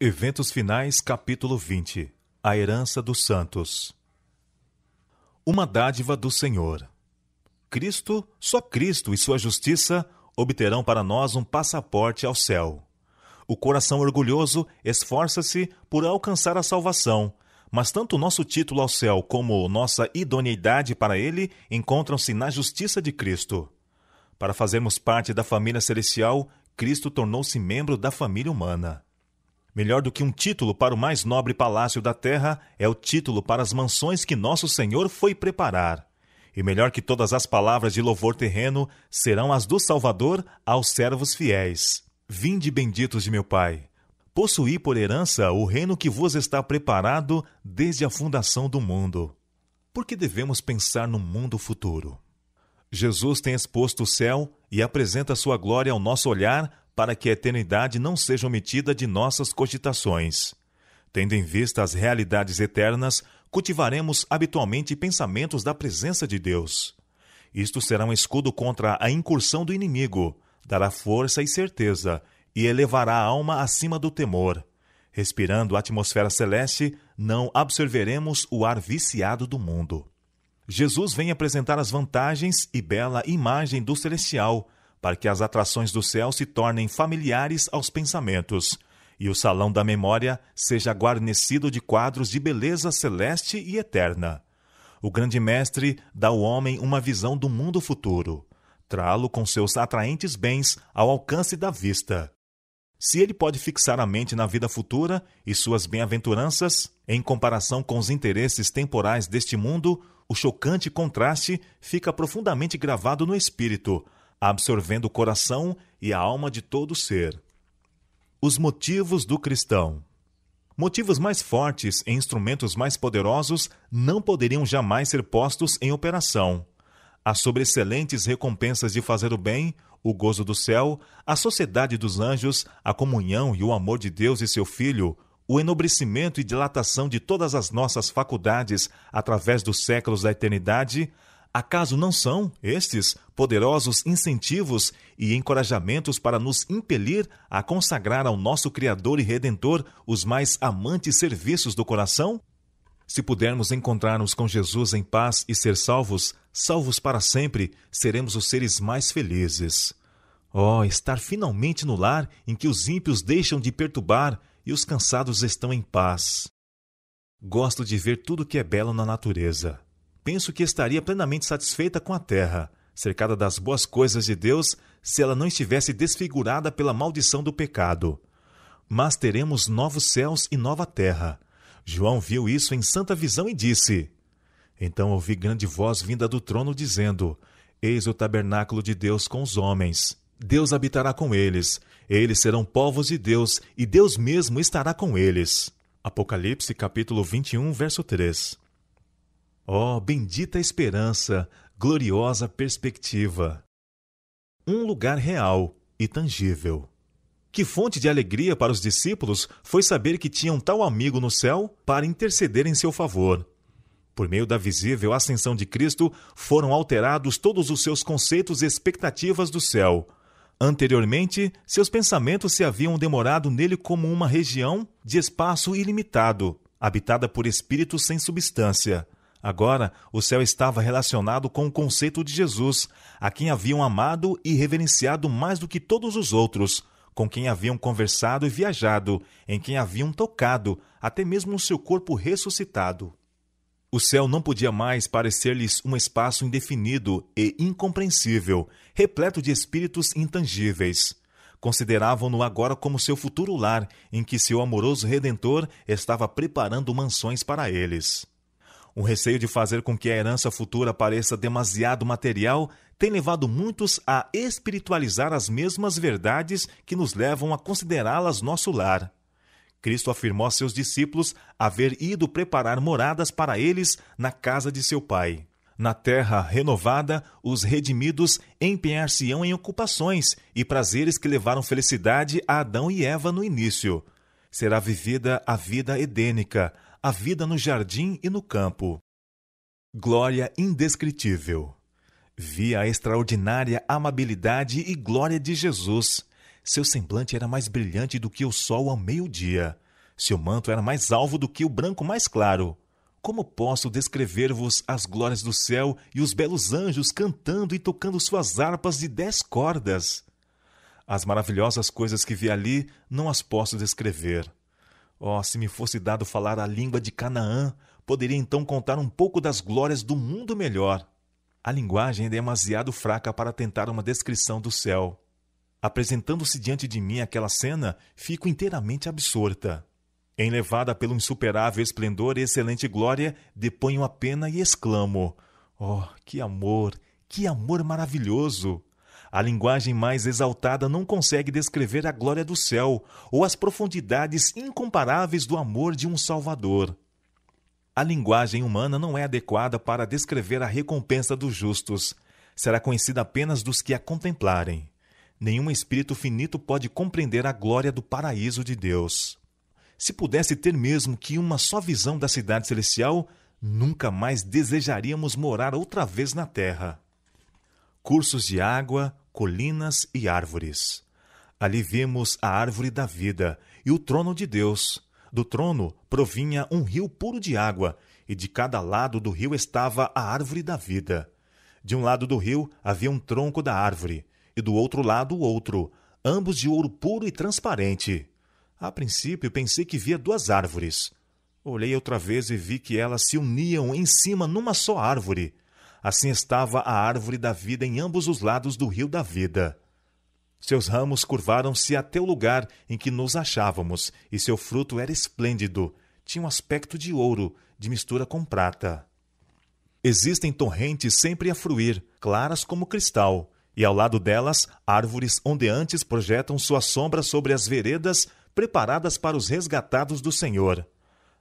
Eventos Finais, capítulo 20. A herança dos santos. Uma dádiva do Senhor. Cristo, só Cristo e sua justiça obterão para nós um passaporte ao céu. O coração orgulhoso esforça-se por alcançar a salvação, mas tanto nosso título ao céu como nossa idoneidade para ele encontram-se na justiça de Cristo. Para fazermos parte da família celestial, Cristo tornou-se membro da família humana. Melhor do que um título para o mais nobre palácio da terra é o título para as mansões que nosso Senhor foi preparar. E melhor que todas as palavras de louvor terreno serão as do Salvador aos servos fiéis. Vinde benditos de meu Pai. Possuí por herança o reino que vos está preparado desde a fundação do mundo. Por que devemos pensar no mundo futuro? Jesus tem exposto o céu e apresenta sua glória ao nosso olhar para que a eternidade não seja omitida de nossas cogitações. Tendo em vista as realidades eternas, cultivaremos habitualmente pensamentos da presença de Deus. Isto será um escudo contra a incursão do inimigo, dará força e certeza, e elevará a alma acima do temor. Respirando a atmosfera celeste, não absorveremos o ar viciado do mundo. Jesus vem apresentar as vantagens e bela imagem do celestial, para que as atrações do céu se tornem familiares aos pensamentos, e o salão da memória seja guarnecido de quadros de beleza celeste e eterna. O grande mestre dá ao homem uma visão do mundo futuro, trá-lo com seus atraentes bens ao alcance da vista. Se ele pode fixar a mente na vida futura e suas bem-aventuranças, em comparação com os interesses temporais deste mundo, o chocante contraste fica profundamente gravado no espírito, absorvendo o coração e a alma de todo ser. Os motivos do cristão. Motivos mais fortes e instrumentos mais poderosos não poderiam jamais ser postos em operação. As sobreexcelentes recompensas de fazer o bem, o gozo do céu, a sociedade dos anjos, a comunhão e o amor de Deus e seu Filho, o enobrecimento e dilatação de todas as nossas faculdades através dos séculos da eternidade, acaso não são estes poderosos incentivos e encorajamentos para nos impelir a consagrar ao nosso Criador e Redentor os mais amantes serviços do coração? Se pudermos encontrar-nos com Jesus em paz e ser salvos, salvos para sempre, seremos os seres mais felizes. Oh, estar finalmente no lar em que os ímpios deixam de perturbar e os cansados estão em paz. Gosto de ver tudo que é belo na natureza. Penso que estaria plenamente satisfeita com a terra, cercada das boas coisas de Deus, se ela não estivesse desfigurada pela maldição do pecado. Mas teremos novos céus e nova terra. João viu isso em santa visão e disse: Então ouvi grande voz vinda do trono dizendo: Eis o tabernáculo de Deus com os homens. Deus habitará com eles. Eles serão povos de Deus, e Deus mesmo estará com eles. Apocalipse, capítulo 21, verso 3. Oh, bendita esperança, gloriosa perspectiva! Um lugar real e tangível. Que fonte de alegria para os discípulos foi saber que tinham tal amigo no céu para interceder em seu favor. Por meio da visível ascensão de Cristo, foram alterados todos os seus conceitos e expectativas do céu. Anteriormente, seus pensamentos se haviam demorado nele como uma região de espaço ilimitado, habitada por espíritos sem substância. Agora, o céu estava relacionado com o conceito de Jesus, a quem haviam amado e reverenciado mais do que todos os outros, com quem haviam conversado e viajado, em quem haviam tocado, até mesmo o seu corpo ressuscitado. O céu não podia mais parecer-lhes um espaço indefinido e incompreensível, repleto de espíritos intangíveis. Consideravam-no agora como seu futuro lar, em que seu amoroso Redentor estava preparando mansões para eles. O receio de fazer com que a herança futura pareça demasiado material tem levado muitos a espiritualizar as mesmas verdades que nos levam a considerá-las nosso lar. Cristo afirmou a seus discípulos haver ido preparar moradas para eles na casa de seu Pai. Na terra renovada, os redimidos empenhar-se-ão em ocupações e prazeres que levaram felicidade a Adão e Eva no início. Será vivida a vida edênica, a vida no jardim e no campo. Glória indescritível. Vi a extraordinária amabilidade e glória de Jesus. Seu semblante era mais brilhante do que o sol ao meio-dia. Seu manto era mais alvo do que o branco mais claro. Como posso descrever-vos as glórias do céu e os belos anjos cantando e tocando suas harpas de 10 cordas? As maravilhosas coisas que vi ali não as posso descrever. Oh, se me fosse dado falar a língua de Canaã, poderia então contar um pouco das glórias do mundo melhor. A linguagem é demasiado fraca para tentar uma descrição do céu. Apresentando-se diante de mim aquela cena, fico inteiramente absorta. Enlevada pelo insuperável esplendor e excelente glória, deponho a pena e exclamo: oh, que amor maravilhoso! A linguagem mais exaltada não consegue descrever a glória do céu ou as profundidades incomparáveis do amor de um Salvador. A linguagem humana não é adequada para descrever a recompensa dos justos. Será conhecida apenas dos que a contemplarem. Nenhum espírito finito pode compreender a glória do paraíso de Deus. Se pudesse ter mesmo que uma só visão da cidade celestial, nunca mais desejaríamos morar outra vez na terra. Cursos de água, colinas e árvores. Ali vimos a árvore da vida e o trono de Deus. Do trono provinha um rio puro de água, e de cada lado do rio estava a árvore da vida. De um lado do rio havia um tronco da árvore, e do outro lado o outro, ambos de ouro puro e transparente. A princípio pensei que via 2 árvores. Olhei outra vez e vi que elas se uniam em cima numa só árvore. Assim estava a árvore da vida em ambos os lados do rio da vida. Seus ramos curvaram-se até o lugar em que nos achávamos, e seu fruto era esplêndido, tinha um aspecto de ouro, de mistura com prata. Existem torrentes sempre a fruir, claras como cristal, e ao lado delas, árvores ondeantes projetam sua sombra sobre as veredas preparadas para os resgatados do Senhor.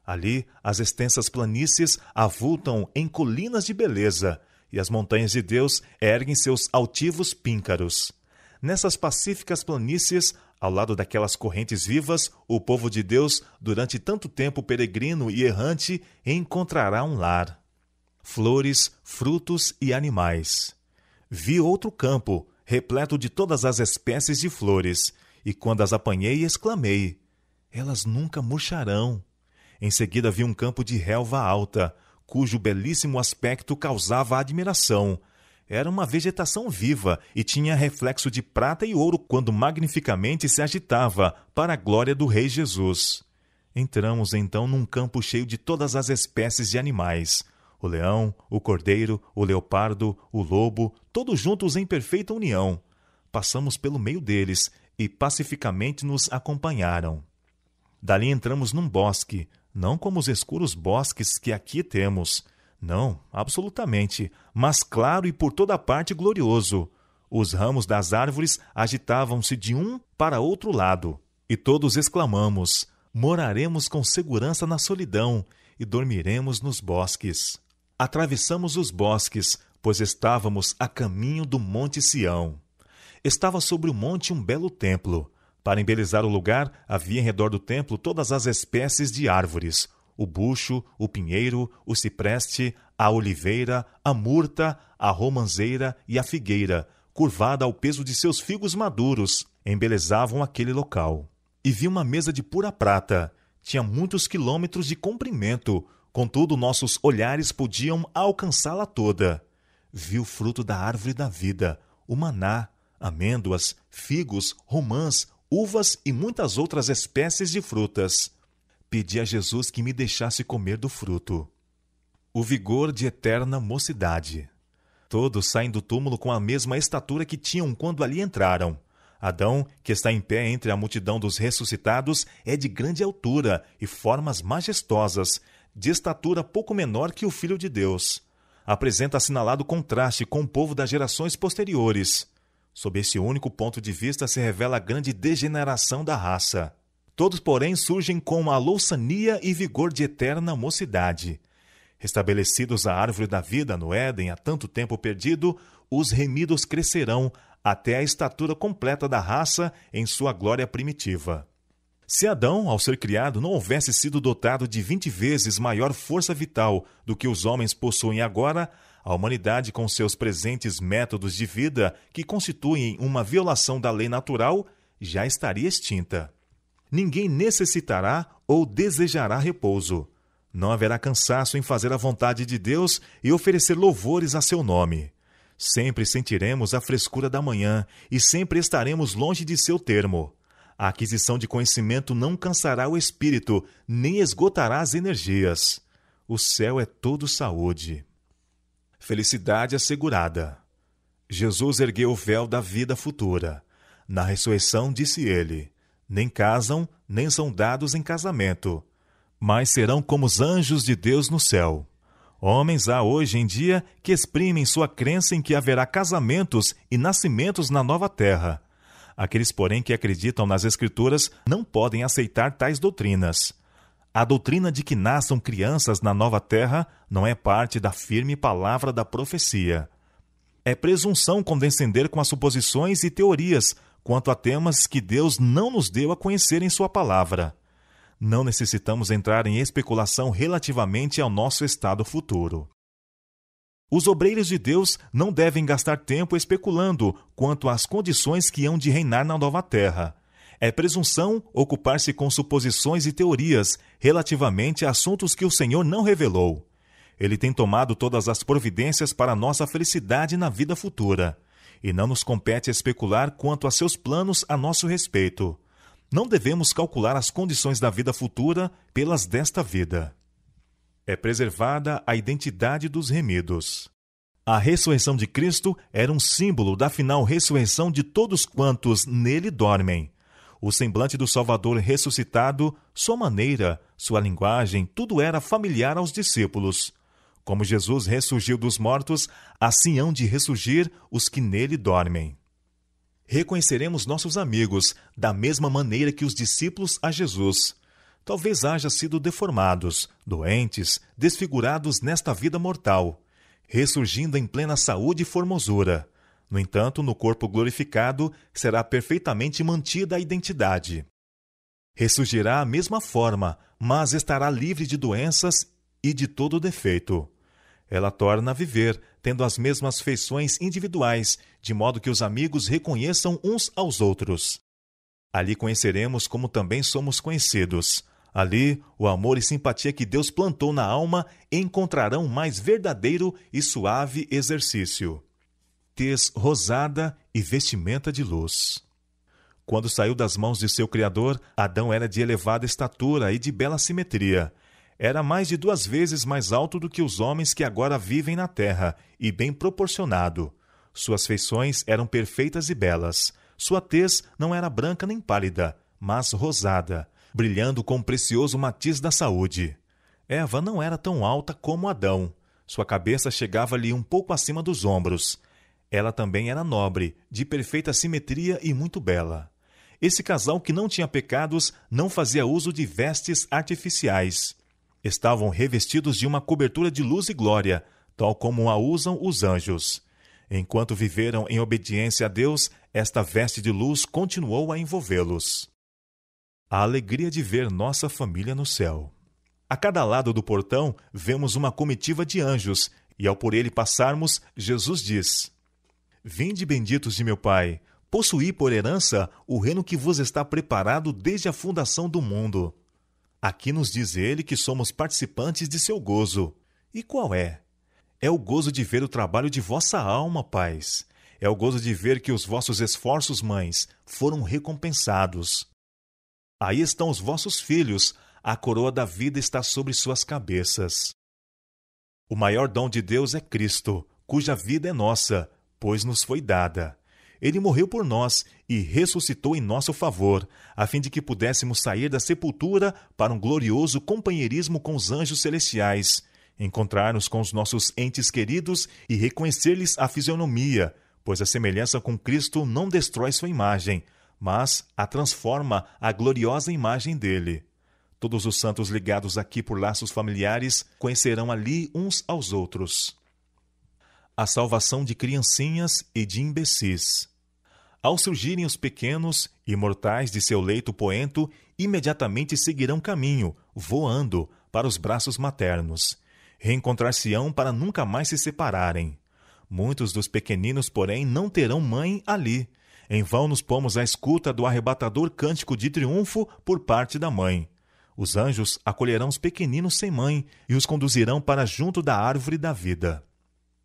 Ali, as extensas planícies avultam em colinas de beleza, e as montanhas de Deus erguem seus altivos píncaros. Nessas pacíficas planícies, ao lado daquelas correntes vivas, o povo de Deus, durante tanto tempo peregrino e errante, encontrará um lar. Flores, frutos e animais. Vi outro campo, repleto de todas as espécies de flores, e quando as apanhei, exclamei: elas nunca murcharão. Em seguida vi um campo de relva alta, cujo belíssimo aspecto causava admiração. Era uma vegetação viva e tinha reflexo de prata e ouro quando magnificamente se agitava para a glória do Rei Jesus. Entramos então num campo cheio de todas as espécies de animais: o leão, o cordeiro, o leopardo, o lobo, todos juntos em perfeita união. Passamos pelo meio deles e pacificamente nos acompanharam. Dali entramos num bosque, não como os escuros bosques que aqui temos. Não, absolutamente, mas claro e por toda parte glorioso. Os ramos das árvores agitavam-se de um para outro lado, e todos exclamamos: moraremos com segurança na solidão e dormiremos nos bosques. Atravessamos os bosques, pois estávamos a caminho do Monte Sião. Estava sobre o monte um belo templo. Para embelezar o lugar, havia em redor do templo todas as espécies de árvores: o bucho, o pinheiro, o cipreste, a oliveira, a murta, a romanceira e a figueira, curvada ao peso de seus figos maduros, embelezavam aquele local. E vi uma mesa de pura prata. Tinha muitos quilômetros de comprimento, contudo nossos olhares podiam alcançá-la toda. Vi o fruto da árvore da vida, o maná, amêndoas, figos, romãs, uvas e muitas outras espécies de frutas. Pedi a Jesus que me deixasse comer do fruto. O vigor de eterna mocidade. Todos saem do túmulo com a mesma estatura que tinham quando ali entraram. Adão, que está em pé entre a multidão dos ressuscitados, é de grande altura e formas majestosas, de estatura pouco menor que o Filho de Deus. Apresenta assinalado contraste com o povo das gerações posteriores. Sob esse único ponto de vista se revela a grande degeneração da raça. Todos, porém, surgem com a louçania e vigor de eterna mocidade. Restabelecidos a árvore da vida no Éden há tanto tempo perdido, os remidos crescerão até a estatura completa da raça em sua glória primitiva. Se Adão, ao ser criado, não houvesse sido dotado de 20 vezes maior força vital do que os homens possuem agora, a humanidade, com seus presentes métodos de vida, que constituem uma violação da lei natural, já estaria extinta. Ninguém necessitará ou desejará repouso. Não haverá cansaço em fazer a vontade de Deus e oferecer louvores a seu nome. Sempre sentiremos a frescura da manhã e sempre estaremos longe de seu termo. A aquisição de conhecimento não cansará o espírito, nem esgotará as energias. O céu é todo saúde. Felicidade assegurada. Jesus ergueu o véu da vida futura. Na ressurreição, disse ele: nem casam, nem são dados em casamento, mas serão como os anjos de Deus no céu. Homens há hoje em dia que exprimem sua crença em que haverá casamentos e nascimentos na nova terra. Aqueles, porém, que acreditam nas Escrituras não podem aceitar tais doutrinas. A doutrina de que nasçam crianças na nova terra não é parte da firme palavra da profecia. É presunção condescender com as suposições e teorias quanto a temas que Deus não nos deu a conhecer em sua palavra. Não necessitamos entrar em especulação relativamente ao nosso estado futuro. Os obreiros de Deus não devem gastar tempo especulando quanto às condições que hão de reinar na nova terra. É presunção ocupar-se com suposições e teorias relativamente a assuntos que o Senhor não revelou. Ele tem tomado todas as providências para nossa felicidade na vida futura, e não nos compete especular quanto a seus planos a nosso respeito. Não devemos calcular as condições da vida futura pelas desta vida. É preservada a identidade dos remidos. A ressurreição de Cristo era um símbolo da final ressurreição de todos quantos nele dormem. O semblante do Salvador ressuscitado, sua maneira, sua linguagem, tudo era familiar aos discípulos. Como Jesus ressurgiu dos mortos, assim hão de ressurgir os que nele dormem. Reconheceremos nossos amigos da mesma maneira que os discípulos a Jesus. Talvez haja sido deformados, doentes, desfigurados nesta vida mortal, ressurgindo em plena saúde e formosura. No entanto, no corpo glorificado será perfeitamente mantida a identidade. Ressurgirá à mesma forma, mas estará livre de doenças e de todo defeito. Ela torna a viver, tendo as mesmas feições individuais, de modo que os amigos reconheçam uns aos outros. Ali conheceremos como também somos conhecidos. Ali, o amor e simpatia que Deus plantou na alma encontrarão mais verdadeiro e suave exercício. Tez rosada e vestimenta de luz. Quando saiu das mãos de seu Criador, Adão era de elevada estatura e de bela simetria. Era mais de 2 vezes mais alto do que os homens que agora vivem na terra, e bem proporcionado. Suas feições eram perfeitas e belas. Sua tez não era branca nem pálida, mas rosada, brilhando com o precioso matiz da saúde. Eva não era tão alta como Adão. Sua cabeça chegava-lhe um pouco acima dos ombros. Ela também era nobre, de perfeita simetria e muito bela. Esse casal que não tinha pecados não fazia uso de vestes artificiais. Estavam revestidos de uma cobertura de luz e glória, tal como a usam os anjos. Enquanto viveram em obediência a Deus, esta veste de luz continuou a envolvê-los. A alegria de ver nossa família no céu. A cada lado do portão, vemos uma comitiva de anjos, e ao por ele passarmos, Jesus diz: Vinde, benditos de meu Pai, possuí por herança o reino que vos está preparado desde a fundação do mundo. Aqui nos diz ele que somos participantes de seu gozo. E qual é? É o gozo de ver o trabalho de vossa alma, pais. É o gozo de ver que os vossos esforços, mães, foram recompensados. Aí estão os vossos filhos, a coroa da vida está sobre suas cabeças. O maior dom de Deus é Cristo, cuja vida é nossa, pois nos foi dada. Ele morreu por nós e ressuscitou em nosso favor, a fim de que pudéssemos sair da sepultura para um glorioso companheirismo com os anjos celestiais, encontrar-nos com os nossos entes queridos e reconhecer-lhes a fisionomia, pois a semelhança com Cristo não destrói sua imagem, mas a transforma à gloriosa imagem dele. Todos os santos ligados aqui por laços familiares conhecerão ali uns aos outros. A salvação de criancinhas e de imbecis. Ao surgirem os pequenos, imortais de seu leito poento, imediatamente seguirão caminho, voando, para os braços maternos. Reencontrar-se-ão para nunca mais se separarem. Muitos dos pequeninos, porém, não terão mãe ali. Em vão nos pomos à escuta do arrebatador cântico de triunfo por parte da mãe. Os anjos acolherão os pequeninos sem mãe e os conduzirão para junto da árvore da vida.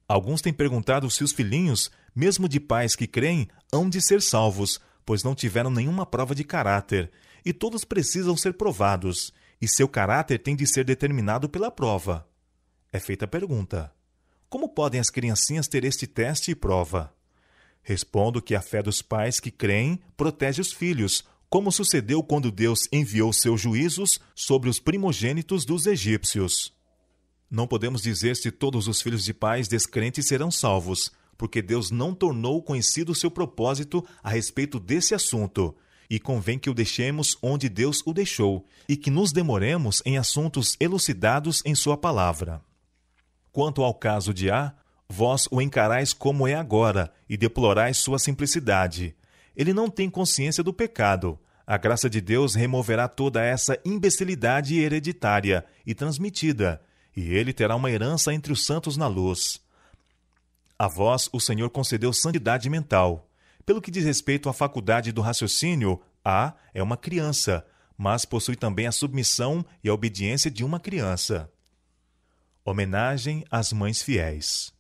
Alguns têm perguntado se os filhinhos, mesmo de pais que creem, hão de ser salvos, pois não tiveram nenhuma prova de caráter, e todos precisam ser provados, e seu caráter tem de ser determinado pela prova. É feita a pergunta: como podem as criancinhas ter este teste e prova? Respondo que a fé dos pais que creem protege os filhos, como sucedeu quando Deus enviou seus juízos sobre os primogênitos dos egípcios. Não podemos dizer se todos os filhos de pais descrentes serão salvos, porque Deus não tornou conhecido seu propósito a respeito desse assunto, e convém que o deixemos onde Deus o deixou, e que nos demoremos em assuntos elucidados em sua palavra. Quanto ao caso de A, vós o encarais como é agora, e deplorais sua simplicidade. Ele não tem consciência do pecado. A graça de Deus removerá toda essa imbecilidade hereditária e transmitida, e ele terá uma herança entre os santos na luz. A vós o Senhor concedeu santidade mental. Pelo que diz respeito à faculdade do raciocínio, A é uma criança, mas possui também a submissão e a obediência de uma criança. Homenagem às mães fiéis.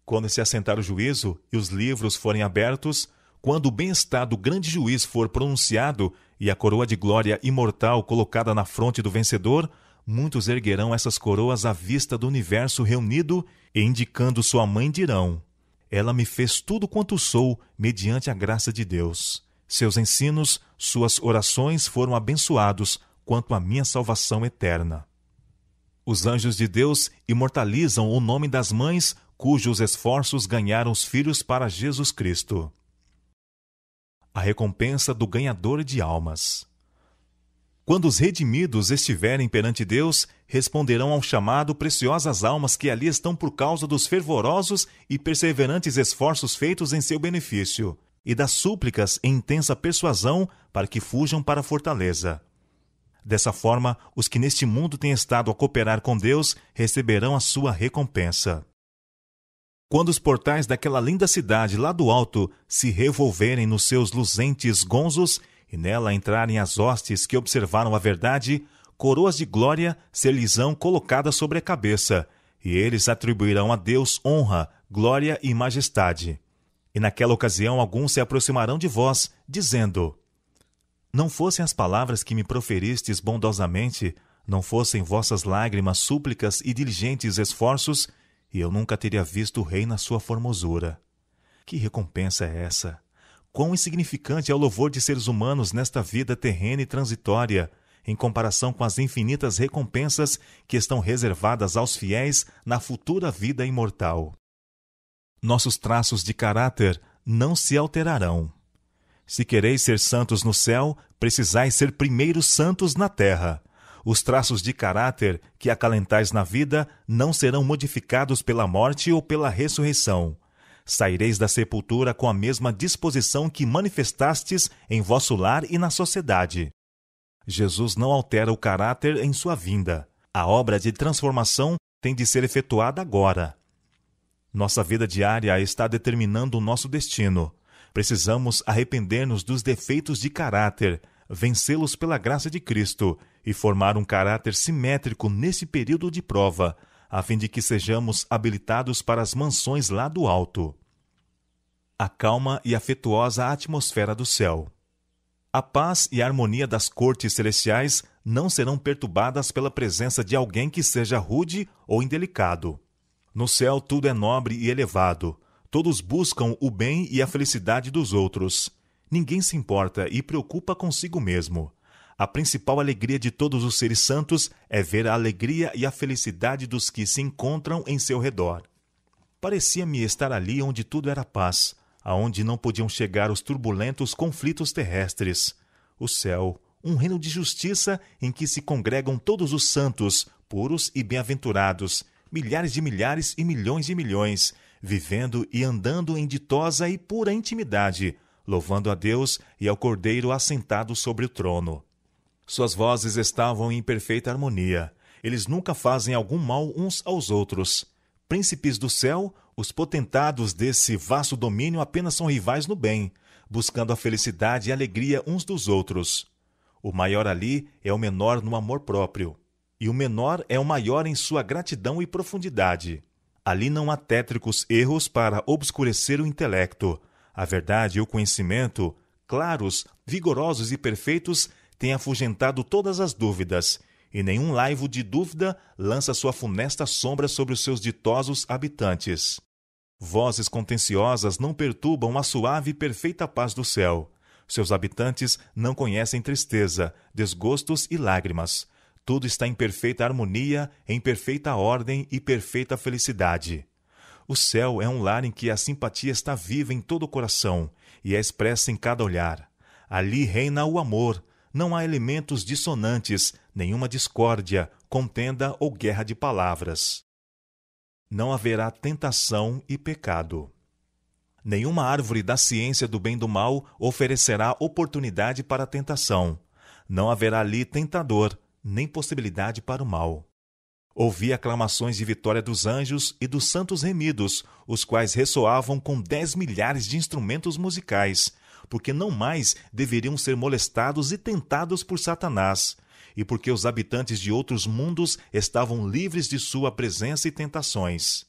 Quando se assentar o juízo e os livros forem abertos, quando o bem-estar do grande juiz for pronunciado e a coroa de glória imortal colocada na fronte do vencedor, muitos erguerão essas coroas à vista do universo reunido e, indicando sua mãe, dirão: ela me fez tudo quanto sou, mediante a graça de Deus. Seus ensinos, suas orações foram abençoados quanto à minha salvação eterna. Os anjos de Deus imortalizam o nome das mães cujos esforços ganharam os filhos para Jesus Cristo. A recompensa do ganhador de almas. Quando os redimidos estiverem perante Deus, responderão ao chamado preciosas almas que ali estão por causa dos fervorosos e perseverantes esforços feitos em seu benefício, e das súplicas em intensa persuasão para que fujam para a fortaleza. Dessa forma, os que neste mundo têm estado a cooperar com Deus receberão a sua recompensa. Quando os portais daquela linda cidade lá do alto se revolverem nos seus luzentes gonzos e nela entrarem as hostes que observaram a verdade, coroas de glória ser-lhes-ão colocadas sobre a cabeça, e eles atribuirão a Deus honra, glória e majestade. E naquela ocasião alguns se aproximarão de vós, dizendo: não fossem as palavras que me proferistes bondosamente, não fossem vossas lágrimas, súplicas e diligentes esforços, e eu nunca teria visto o rei na sua formosura. Que recompensa é essa? Quão insignificante é o louvor de seres humanos nesta vida terrena e transitória, em comparação com as infinitas recompensas que estão reservadas aos fiéis na futura vida imortal. Nossos traços de caráter não se alterarão. Se quereis ser santos no céu, precisais ser primeiro santos na terra. Os traços de caráter que acalentais na vida não serão modificados pela morte ou pela ressurreição. Saireis da sepultura com a mesma disposição que manifestastes em vosso lar e na sociedade. Jesus não altera o caráter em sua vinda. A obra de transformação tem de ser efetuada agora. Nossa vida diária está determinando o nosso destino. Precisamos arrepender-nos dos defeitos de caráter, vencê-los pela graça de Cristo e formar um caráter simétrico nesse período de prova, a fim de que sejamos habilitados para as mansões lá do alto. A calma e afetuosa atmosfera do céu. A paz e a harmonia das cortes celestiais não serão perturbadas pela presença de alguém que seja rude ou indelicado. No céu tudo é nobre e elevado. Todos buscam o bem e a felicidade dos outros. Ninguém se importa e preocupa consigo mesmo. A principal alegria de todos os seres santos é ver a alegria e a felicidade dos que se encontram em seu redor. Parecia-me estar ali onde tudo era paz, aonde não podiam chegar os turbulentos conflitos terrestres. O céu, um reino de justiça em que se congregam todos os santos, puros e bem-aventurados, milhares de milhares e milhões de milhões, vivendo e andando em ditosa e pura intimidade, louvando a Deus e ao Cordeiro assentado sobre o trono. Suas vozes estavam em perfeita harmonia. Eles nunca fazem algum mal uns aos outros. Príncipes do céu, Os potentados desse vasto domínio apenas são rivais no bem, buscando a felicidade e a alegria uns dos outros. O maior ali é o menor no amor próprio, e o menor é o maior em sua gratidão e profundidade. Ali não há tétricos erros para obscurecer o intelecto. A verdade e o conhecimento, claros, vigorosos e perfeitos, têm afugentado todas as dúvidas, e nenhum laivo de dúvida lança sua funesta sombra sobre os seus ditosos habitantes. Vozes contenciosas não perturbam a suave e perfeita paz do céu. Seus habitantes não conhecem tristeza, desgostos e lágrimas. Tudo está em perfeita harmonia, em perfeita ordem e perfeita felicidade. O céu é um lar em que a simpatia está viva em todo o coração e é expressa em cada olhar. Ali reina o amor. Não há elementos dissonantes, nenhuma discórdia, contenda ou guerra de palavras. Não haverá tentação e pecado. Nenhuma árvore da ciência do bem e do mal oferecerá oportunidade para a tentação. Não haverá ali tentador, nem possibilidade para o mal. Ouvi aclamações de vitória dos anjos e dos santos remidos, os quais ressoavam com 10 milhares de instrumentos musicais, porque não mais deveriam ser molestados e tentados por Satanás, e porque os habitantes de outros mundos estavam livres de sua presença e tentações.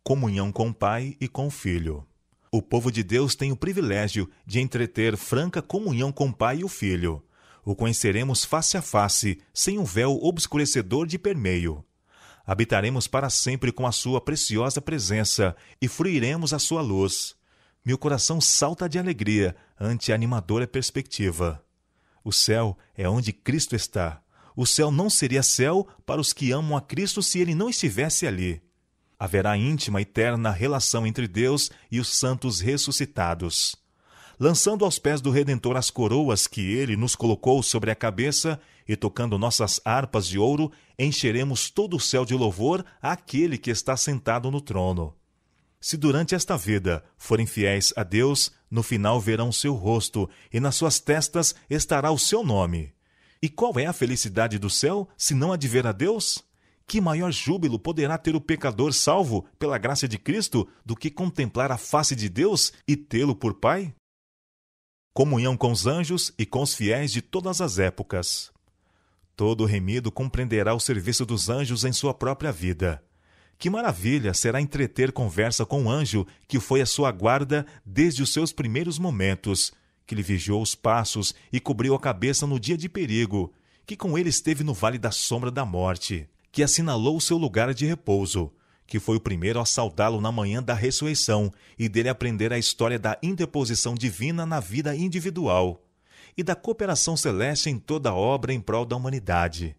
Comunhão com o Pai e com o Filho. O povo de Deus tem o privilégio de entreter franca comunhão com o Pai e o Filho. O conheceremos face a face, sem um véu obscurecedor de permeio. Habitaremos para sempre com a sua preciosa presença e fruiremos a sua luz. Meu coração salta de alegria ante a animadora perspectiva. O céu é onde Cristo está. O céu não seria céu para os que amam a Cristo se ele não estivesse ali. Haverá íntima e eterna relação entre Deus e os santos ressuscitados. Lançando aos pés do Redentor as coroas que ele nos colocou sobre a cabeça e tocando nossas harpas de ouro, encheremos todo o céu de louvor àquele que está sentado no trono. Se durante esta vida forem fiéis a Deus, no final verão seu rosto e nas suas testas estará o seu nome. E qual é a felicidade do céu, se não a de ver a Deus? Que maior júbilo poderá ter o pecador salvo pela graça de Cristo do que contemplar a face de Deus e tê-lo por Pai? Comunhão com os anjos e com os fiéis de todas as épocas. Todo remido compreenderá o serviço dos anjos em sua própria vida. Que maravilha será entreter conversa com um anjo que foi a sua guarda desde os seus primeiros momentos, que lhe vigiou os passos e cobriu a cabeça no dia de perigo, que com ele esteve no vale da sombra da morte, que assinalou o seu lugar de repouso, que foi o primeiro a saudá-lo na manhã da ressurreição e dele aprender a história da interposição divina na vida individual e da cooperação celeste em toda a obra em prol da humanidade.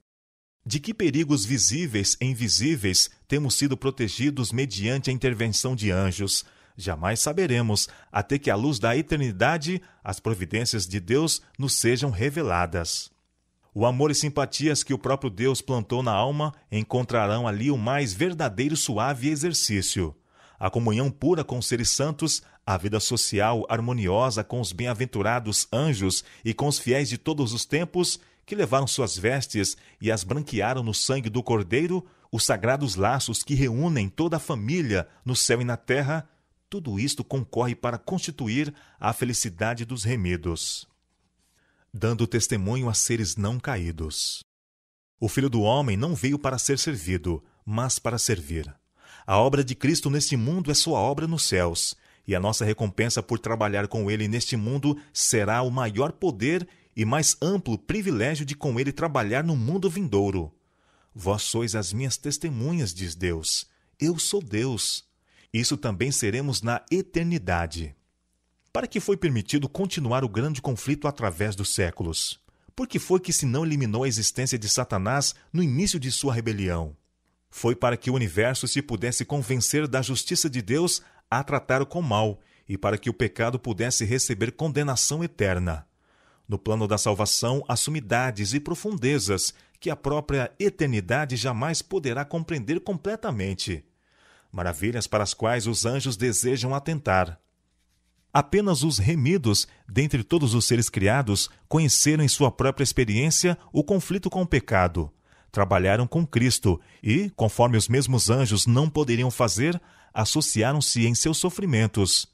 De que perigos visíveis e invisíveis temos sido protegidos mediante a intervenção de anjos, jamais saberemos, até que à luz da eternidade as providências de Deus nos sejam reveladas. O amor e simpatias que o próprio Deus plantou na alma encontrarão ali o mais verdadeiro suave exercício. A comunhão pura com os seres santos, a vida social harmoniosa com os bem-aventurados anjos e com os fiéis de todos os tempos, que levaram suas vestes e as branquearam no sangue do Cordeiro, os sagrados laços que reúnem toda a família no céu e na terra, tudo isto concorre para constituir a felicidade dos remidos. Dando testemunho a seres não caídos. O Filho do Homem não veio para ser servido, mas para servir. A obra de Cristo neste mundo é sua obra nos céus, e a nossa recompensa por trabalhar com ele neste mundo será o maior poder e mais amplo privilégio de com ele trabalhar no mundo vindouro. Vós sois as minhas testemunhas, diz Deus. Eu sou Deus. Isso também seremos na eternidade. Para que foi permitido continuar o grande conflito através dos séculos? Por que foi que se não eliminou a existência de Satanás no início de sua rebelião? Foi para que o universo se pudesse convencer da justiça de Deus a tratar com mal e para que o pecado pudesse receber condenação eterna. No plano da salvação, há sumidades e profundezas que a própria eternidade jamais poderá compreender completamente. Maravilhas para as quais os anjos desejam atentar. Apenas os remidos, dentre todos os seres criados, conheceram em sua própria experiência o conflito com o pecado. Trabalharam com Cristo e, conforme os mesmos anjos não poderiam fazer, associaram-se em seus sofrimentos.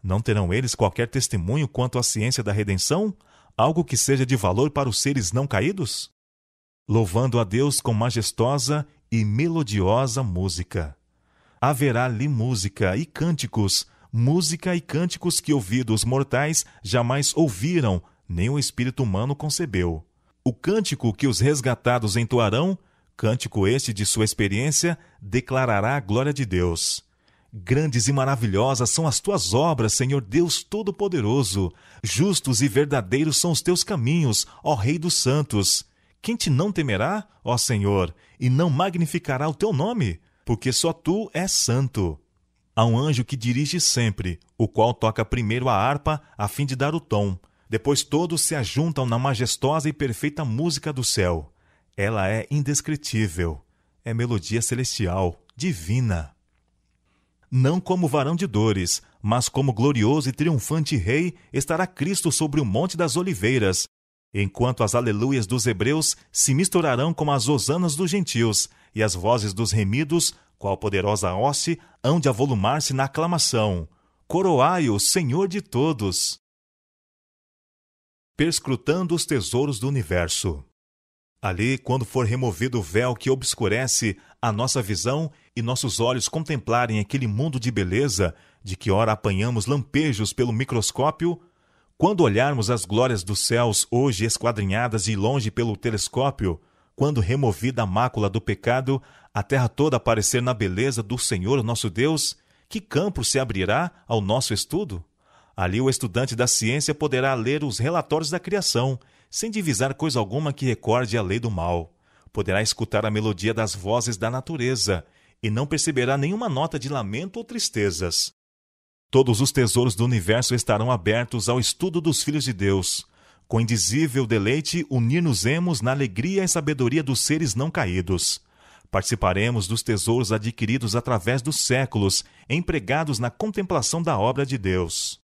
Não terão eles qualquer testemunho quanto à ciência da redenção? Algo que seja de valor para os seres não caídos? Louvando a Deus com majestosa e melodiosa música. Haverá ali música e cânticos que ouvidos mortais jamais ouviram, nem o espírito humano concebeu. O cântico que os resgatados entoarão, cântico este de sua experiência, declarará a glória de Deus. Grandes e maravilhosas são as tuas obras, Senhor Deus Todo-Poderoso. Justos e verdadeiros são os teus caminhos, ó Rei dos Santos. Quem te não temerá, ó Senhor, e não magnificará o teu nome? Porque só tu és santo. Há um anjo que dirige sempre, o qual toca primeiro a harpa a fim de dar o tom. Depois todos se ajuntam na majestosa e perfeita música do céu. Ela é indescritível, é melodia celestial, divina. Não como varão de dores, mas como glorioso e triunfante rei, estará Cristo sobre o Monte das Oliveiras, enquanto as aleluias dos hebreus se misturarão com as hosanas dos gentios, e as vozes dos remidos, qual poderosa hoste, hão de avolumar-se na aclamação. Coroai-o, Senhor de todos! Perscrutando os tesouros do universo. Ali, quando for removido o véu que obscurece a nossa visão e nossos olhos contemplarem aquele mundo de beleza, de que ora apanhamos lampejos pelo microscópio, quando olharmos as glórias dos céus hoje esquadrinhadas de longe pelo telescópio, quando removida a mácula do pecado, a terra toda aparecer na beleza do Senhor nosso Deus, que campo se abrirá ao nosso estudo? Ali o estudante da ciência poderá ler os relatórios da criação, sem divisar coisa alguma que recorde a lei do mal. Poderá escutar a melodia das vozes da natureza, e não perceberá nenhuma nota de lamento ou tristezas. Todos os tesouros do universo estarão abertos ao estudo dos filhos de Deus. Com indizível deleite, unir-nos-emos na alegria e sabedoria dos seres não caídos. Participaremos dos tesouros adquiridos através dos séculos, empregados na contemplação da obra de Deus.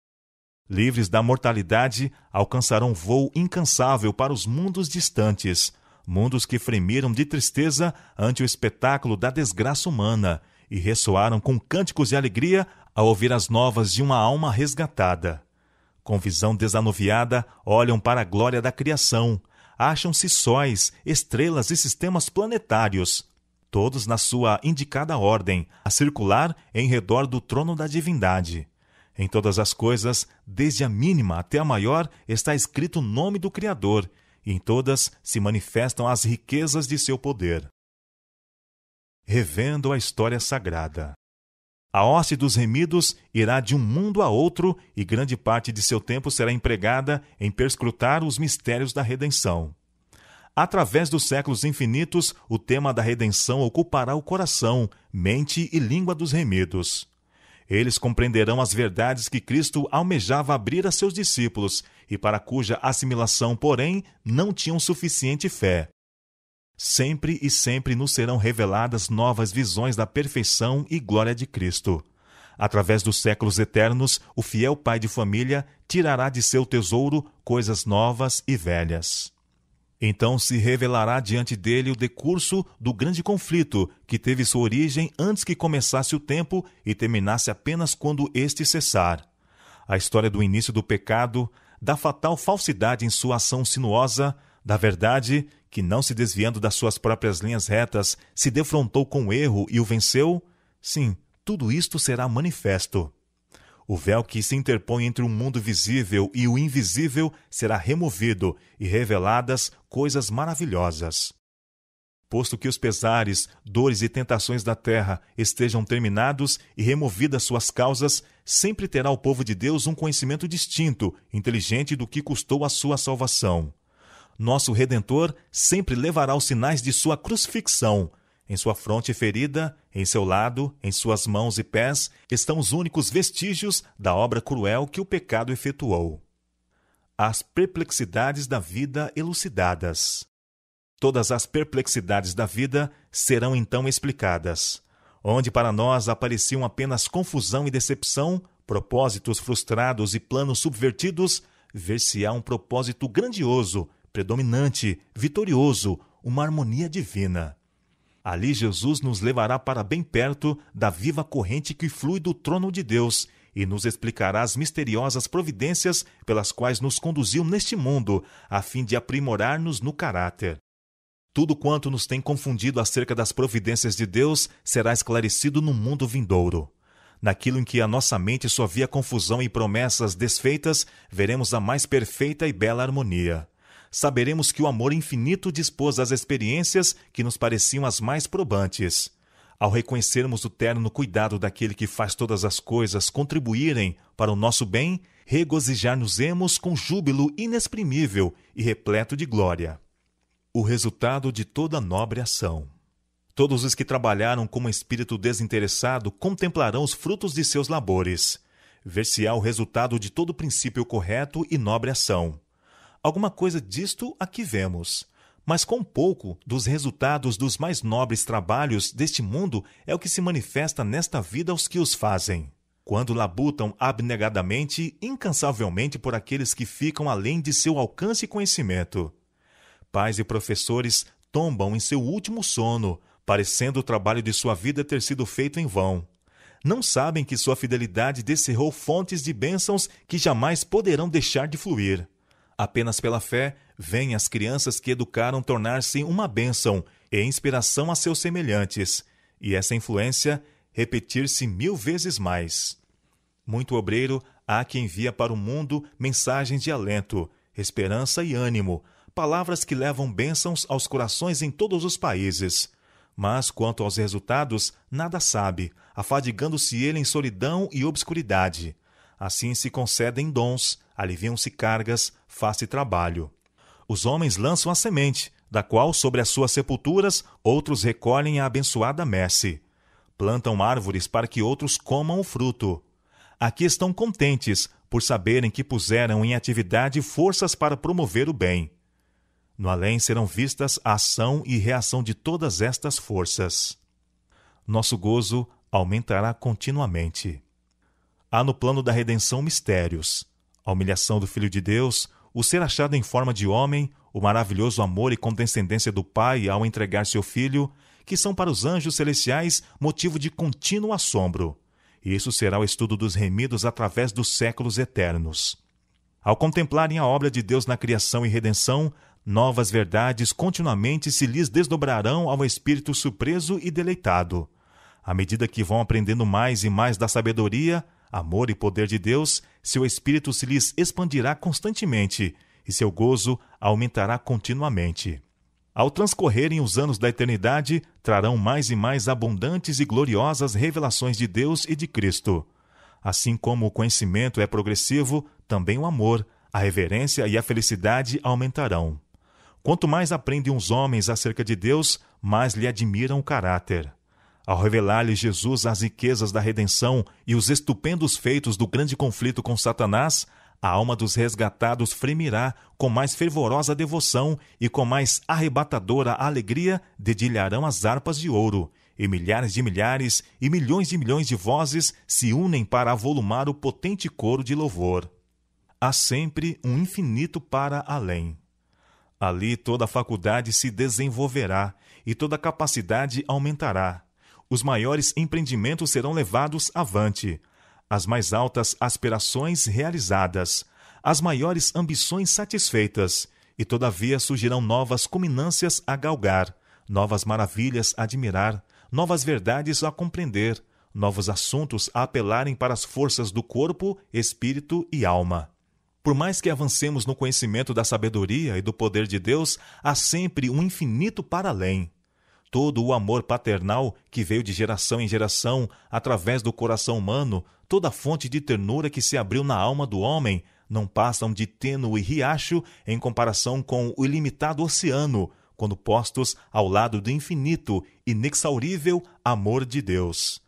Livres da mortalidade, alcançarão voo incansável para os mundos distantes, mundos que fremiram de tristeza ante o espetáculo da desgraça humana e ressoaram com cânticos de alegria ao ouvir as novas de uma alma resgatada. Com visão desanuviada, olham para a glória da criação, acham-se sóis, estrelas e sistemas planetários, todos na sua indicada ordem, a circular em redor do trono da divindade. Em todas as coisas, desde a mínima até a maior, está escrito o nome do Criador, e em todas se manifestam as riquezas de seu poder. Revendo a história sagrada. A hoste dos remidos irá de um mundo a outro, e grande parte de seu tempo será empregada em perscrutar os mistérios da redenção. Através dos séculos infinitos, o tema da redenção ocupará o coração, mente e língua dos remidos. Eles compreenderão as verdades que Cristo almejava abrir a seus discípulos e para cuja assimilação, porém, não tinham suficiente fé. Sempre e sempre nos serão reveladas novas visões da perfeição e glória de Cristo. Através dos séculos eternos, o fiel pai de família tirará de seu tesouro coisas novas e velhas. Então se revelará diante dele o decurso do grande conflito que teve sua origem antes que começasse o tempo e terminasse apenas quando este cessar. A história do início do pecado, da fatal falsidade em sua ação sinuosa, da verdade que, não se desviando das suas próprias linhas retas, se defrontou com o erro e o venceu, sim, tudo isto será manifesto. O véu que se interpõe entre o mundo visível e o invisível será removido e reveladas coisas maravilhosas. Posto que os pesares, dores e tentações da terra estejam terminados e removidas suas causas, sempre terá o povo de Deus um conhecimento distinto, inteligente do que custou a sua salvação. Nosso Redentor sempre levará os sinais de sua crucifixão. Em sua fronte ferida, em seu lado, em suas mãos e pés, estão os únicos vestígios da obra cruel que o pecado efetuou. As perplexidades da vida elucidadas. Todas as perplexidades da vida serão então explicadas. Onde para nós apareciam apenas confusão e decepção, propósitos frustrados e planos subvertidos, ver-se-á um propósito grandioso, predominante, vitorioso, uma harmonia divina. Ali Jesus nos levará para bem perto da viva corrente que flui do trono de Deus e nos explicará as misteriosas providências pelas quais nos conduziu neste mundo, a fim de aprimorar-nos no caráter. Tudo quanto nos tem confundido acerca das providências de Deus será esclarecido no mundo vindouro. Naquilo em que a nossa mente só via confusão e promessas desfeitas, veremos a mais perfeita e bela harmonia. Saberemos que o amor infinito dispôs as experiências que nos pareciam as mais probantes. Ao reconhecermos o terno cuidado daquele que faz todas as coisas contribuírem para o nosso bem, regozijar-nos-emos com júbilo inexprimível e repleto de glória. O resultado de toda nobre ação. Todos os que trabalharam com um espírito desinteressado contemplarão os frutos de seus labores. Ver-se-á o resultado de todo princípio correto e nobre ação. Alguma coisa disto aqui vemos, mas com pouco dos resultados dos mais nobres trabalhos deste mundo é o que se manifesta nesta vida aos que os fazem, quando labutam abnegadamente, incansavelmente por aqueles que ficam além de seu alcance e conhecimento. Pais e professores tombam em seu último sono, parecendo o trabalho de sua vida ter sido feito em vão. Não sabem que sua fidelidade descerrou fontes de bênçãos que jamais poderão deixar de fluir. Apenas pela fé, veem as crianças que educaram tornar-se uma bênção e inspiração a seus semelhantes, e essa influência repetir-se 1000 vezes mais. Muito obreiro há que envia para o mundo mensagens de alento, esperança e ânimo, palavras que levam bênçãos aos corações em todos os países. Mas, quanto aos resultados, nada sabe, afadigando-se ele em solidão e obscuridade. Assim se concedem dons, aliviam-se cargas, faz-se trabalho. Os homens lançam a semente, da qual, sobre as suas sepulturas, outros recolhem a abençoada messe. Plantam árvores para que outros comam o fruto. Aqui estão contentes, por saberem que puseram em atividade forças para promover o bem. No além serão vistas a ação e reação de todas estas forças. Nosso gozo aumentará continuamente. Há no plano da redenção mistérios: a humilhação do Filho de Deus, o ser achado em forma de homem, o maravilhoso amor e condescendência do Pai ao entregar seu Filho, que são para os anjos celestiais motivo de contínuo assombro. E isso será o estudo dos remidos através dos séculos eternos. Ao contemplarem a obra de Deus na criação e redenção, novas verdades continuamente se lhes desdobrarão ao espírito surpreso e deleitado. À medida que vão aprendendo mais e mais da sabedoria, amor e poder de Deus, seu espírito se lhes expandirá constantemente e seu gozo aumentará continuamente. Ao transcorrerem os anos da eternidade, trarão mais e mais abundantes e gloriosas revelações de Deus e de Cristo. Assim como o conhecimento é progressivo, também o amor, a reverência e a felicidade aumentarão. Quanto mais aprendem os homens acerca de Deus, mais lhe admiram o caráter. Ao revelar-lhe Jesus as riquezas da redenção e os estupendos feitos do grande conflito com Satanás, a alma dos resgatados fremirá com mais fervorosa devoção e com mais arrebatadora alegria dedilharão as harpas de ouro, e milhares de milhares e milhões de vozes se unem para avolumar o potente coro de louvor. Há sempre um infinito para além. Ali toda a faculdade se desenvolverá e toda a capacidade aumentará. Os maiores empreendimentos serão levados avante, as mais altas aspirações realizadas, as maiores ambições satisfeitas, e todavia surgirão novas culminâncias a galgar, novas maravilhas a admirar, novas verdades a compreender, novos assuntos a apelarem para as forças do corpo, espírito e alma. Por mais que avancemos no conhecimento da sabedoria e do poder de Deus, há sempre um infinito para além. Todo o amor paternal que veio de geração em geração, através do coração humano, toda a fonte de ternura que se abriu na alma do homem, não passam de tênue riacho em comparação com o ilimitado oceano, quando postos ao lado do infinito, inexaurível amor de Deus.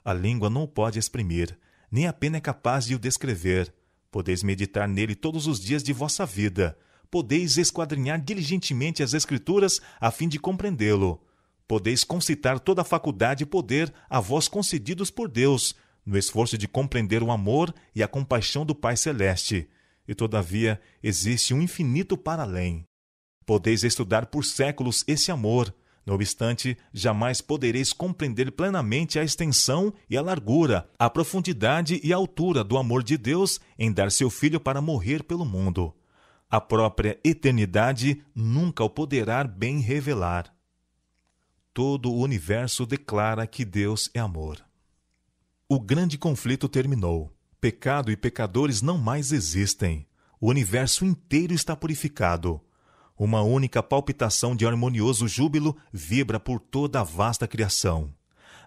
A língua não o pode exprimir, nem a pena é capaz de o descrever. Podeis meditar nele todos os dias de vossa vida. Podeis esquadrinhar diligentemente as Escrituras a fim de compreendê-lo. Podeis concitar toda a faculdade e poder a vós concedidos por Deus, no esforço de compreender o amor e a compaixão do Pai Celeste. E, todavia, existe um infinito para além. Podeis estudar por séculos esse amor, No obstante, jamais podereis compreender plenamente a extensão e a largura, a profundidade e a altura do amor de Deus em dar seu Filho para morrer pelo mundo. A própria eternidade nunca o poderá bem revelar. Todo o universo declara que Deus é amor. O grande conflito terminou. Pecado e pecadores não mais existem. O universo inteiro está purificado. Uma única palpitação de harmonioso júbilo vibra por toda a vasta criação.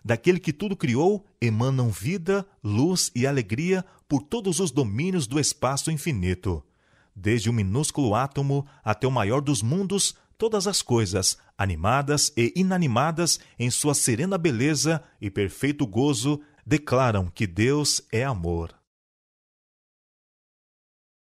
Daquele que tudo criou, emanam vida, luz e alegria por todos os domínios do espaço infinito. Desde o minúsculo átomo até o maior dos mundos, todas as coisas, animadas e inanimadas, em sua serena beleza e perfeito gozo, declaram que Deus é amor.